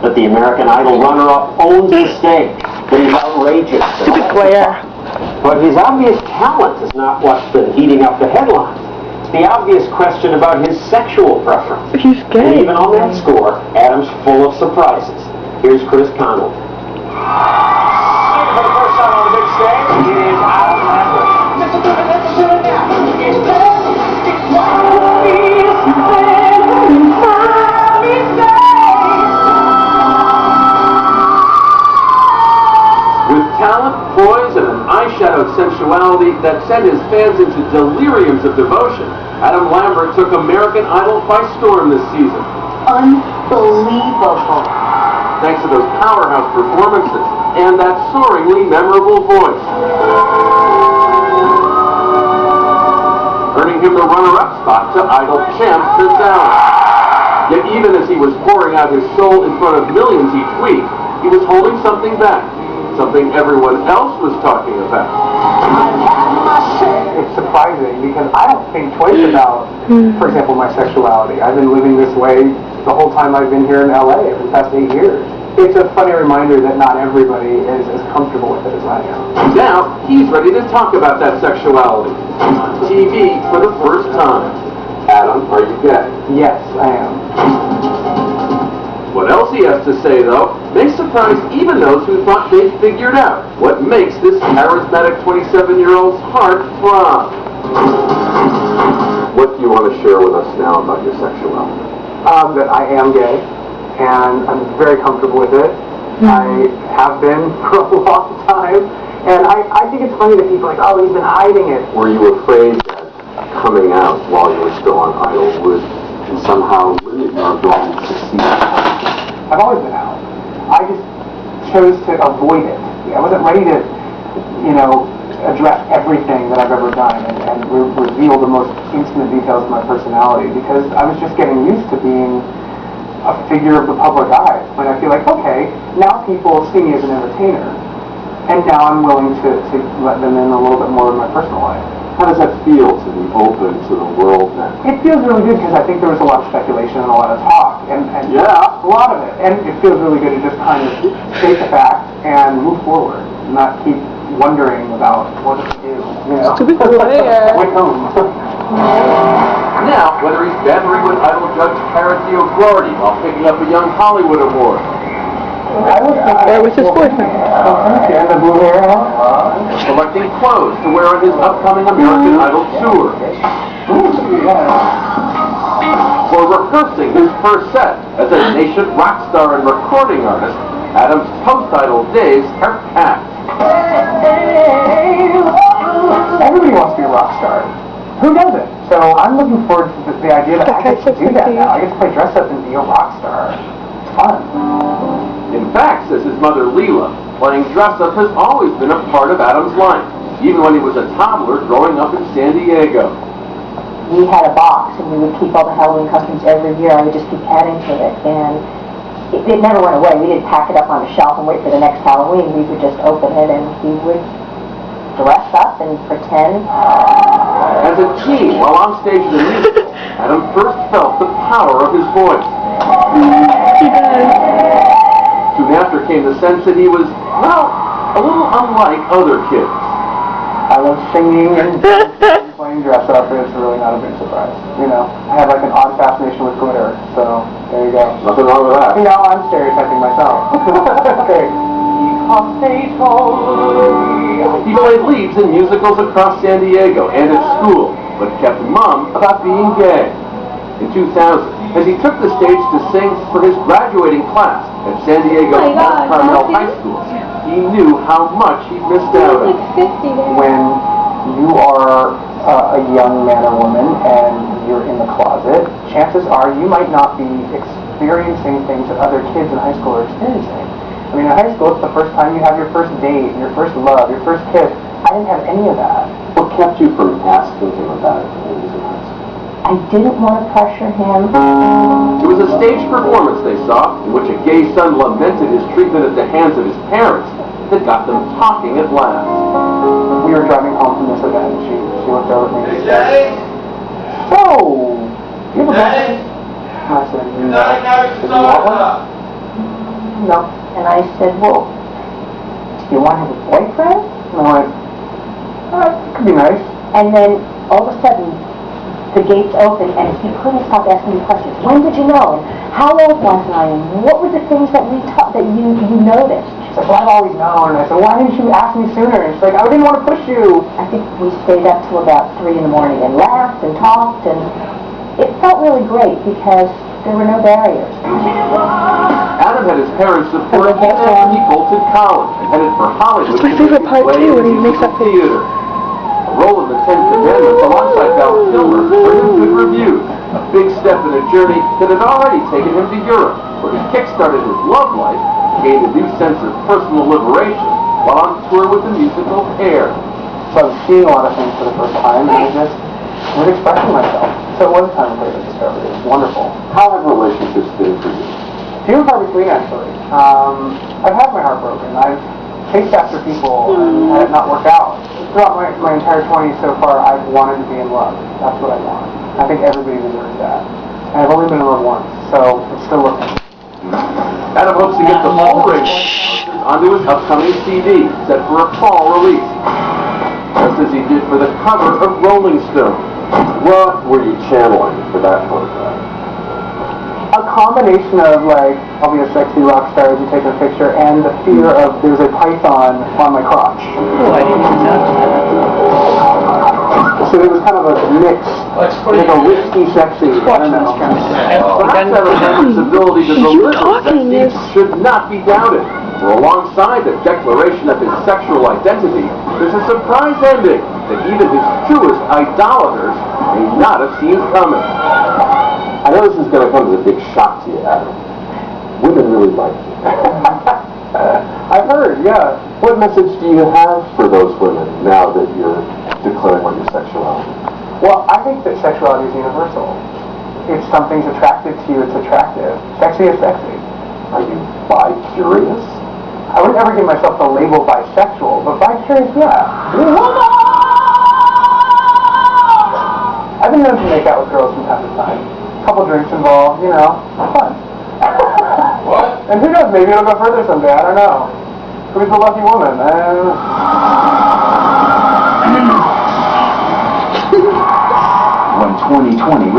that the American Idol runner-up owns the stage, that he's outrageous. Stupid player. But his obvious talent is not what's been heating up the headlines. It's the obvious question about his sexual preference. He's gay. And even on that score, Adam's full of surprises. Here's Chris Connell. For the first time on the big stage, it is Adam Lambert. With talent, poise, and an eyeshadowed sensuality that sent his fans into deliriums of devotion, Adam Lambert took American Idol by storm this season. Unbelievable. Thanks to those powerhouse performances and that soaringly memorable voice. Earning him the runner-up spot to Idol champ this hour. Yet even as he was pouring out his soul in front of millions each week, he was holding something back. Something everyone else was talking about. It's surprising because I don't think twice about, for example, my sexuality. I've been living this way the whole time I've been here in LA for the past 8 years. It's a funny reminder that not everybody is as comfortable with it as I am. Now, he's ready to talk about that sexuality on TV for the first time. Adam, are you gay? Yes, I am. What else he has to say, though, may surprise even those who thought they'd figured out what makes this charismatic 27-year-old's heart throb. What do you want to share with us now about your sexuality? That I am gay, and I'm very comfortable with it. I have been for a long time, and I think it's funny that people are like, oh, he's been hiding it. Were you afraid that coming out while you were still on Idol would somehow limit your ability to succeed? I've always been out. I just chose to avoid it. I wasn't ready to, address everything that I've ever done and reveal the most intimate details of my personality because I was just getting used to being a figure of the public eye. When I feel like, okay, now people see me as an entertainer, and now I'm willing to let them in a little bit more of my personal life. How does that feel to be open to the world now? It feels really good because I think there was a lot of speculation and a lot of talk, and yeah, a lot of it. And it feels really good to just kind of state the fact and move forward, not keep wondering about what to do. Stupid player. Wait home. Now, whether he's bantering with Idol judge Karen O'Gordy while picking up a Young Hollywood Award, Where was his boyfriend? Yeah, the blue hair. selecting clothes to wear on his upcoming American Idol tour, or rehearsing his first set as a nation rock star and recording artist, Adam's post-Idol days are packed. Everybody wants to be a rock star. Who doesn't? So I'm looking forward to the idea that I get to do that now. I get to play dress up and be a rock star. It's fun. In fact, says his mother Leela, playing dress up has always been a part of Adam's life, even when he was a toddler growing up in San Diego. We had a box, and we would keep all the Halloween costumes every year. I would just keep adding to it, and it never went away. We didn't pack it up on a shelf and wait for the next Halloween. We would just open it, and he would dress up and pretend. As a teen, while on stage in the musical, Adam first felt the power of his voice. He does. Soon after came the sense that he was, well, a little unlike other kids. I love singing and playing dress up, and it's really not a big surprise. I have like an odd fascination with glitter, so there you go. Nothing wrong with that. I'm stereotyping myself. Great. He played leads in musicals across San Diego and at school, but kept mum about being gay. In 2000, as he took the stage to sing for his graduating class at San Diego North Carmel High School, he knew how much he'd missed out on. When you are a young man or woman and you're in the closet, chances are you might not be experiencing things that other kids in high school are experiencing. I mean, in high school, it's the first time you have your first date, your first love, your first kiss. I didn't have any of that. What kept you from asking him about it when he was in high school? I didn't want to pressure him. It was a staged performance they saw, in which a gay son lamented his treatment at the hands of his parents, that got them talking at last. We were driving home from this event, and she looked over at me and said, "So, you have a boyfriend?" I said, "No. Do you want one?" no. And I said, well, do you want to have a boyfriend? And I went, it could be nice. And then all of a sudden, the gates opened and he couldn't stop asking me questions. When did you know? And how old was I? And what were the things that that you noticed? She's like, well, I've always known. And I said, why didn't you ask me sooner? And she's like, I didn't want to push you. I think we stayed up till about 3 in the morning and laughed and talked, and it felt really great because there were no barriers. Adam had his parents support even after he bolted college and headed for Hollywood. That's my favorite part too, when he makes that face. Theater. A role in the Ten Commandments alongside Val Kilmer earned him good reviews. A big step in a journey that had already taken him to Europe, where he kick-started his love life, gained a new sense of personal liberation while on tour with the musical Hair. So I was seeing a lot of things for the first time, and I just was expressing myself. So it was kind of a great discovery. It was wonderful. How have relationships been for you? Few and far between, actually. I've had my heart broken. I've chased after people and had it not work out. Throughout my entire 20s so far, I've wanted to be in love. That's what I want. I think everybody deserves that. And I've only been in love once, so it's still looking. Adam hopes to get the full range onto his upcoming CD, set for a fall release, just as he did for the cover of Rolling Stone. What were you channeling for that photograph? A combination of, like, I'll be a sexy rock star as you take a picture, and the fear of there's a python on my crotch. Oh, I didn't know that. So it was kind of a mix, like a risky, sexy, I don't know. Perhaps Adam's ability to deliver sexy should not be doubted. For alongside the declaration of his sexual identity, there's a surprise ending that even his truest idolaters may not have seen coming. I know this is going to come as a big shock to you, Adam. Women really like you. I've heard, yeah. What message do you have for those women now that you're declaring on your sexuality? Well, I think that sexuality is universal. If something's attractive to you, it's attractive. Sexy is sexy. Are you bi-curious? I wouldn't ever give myself the label bisexual, but bi-curious, yeah. I've been known to make out with girls from time to time. Couple drinks involved, you know, fun. What? And who knows, maybe it'll go further someday, I don't know. Who's the lucky woman? When 2020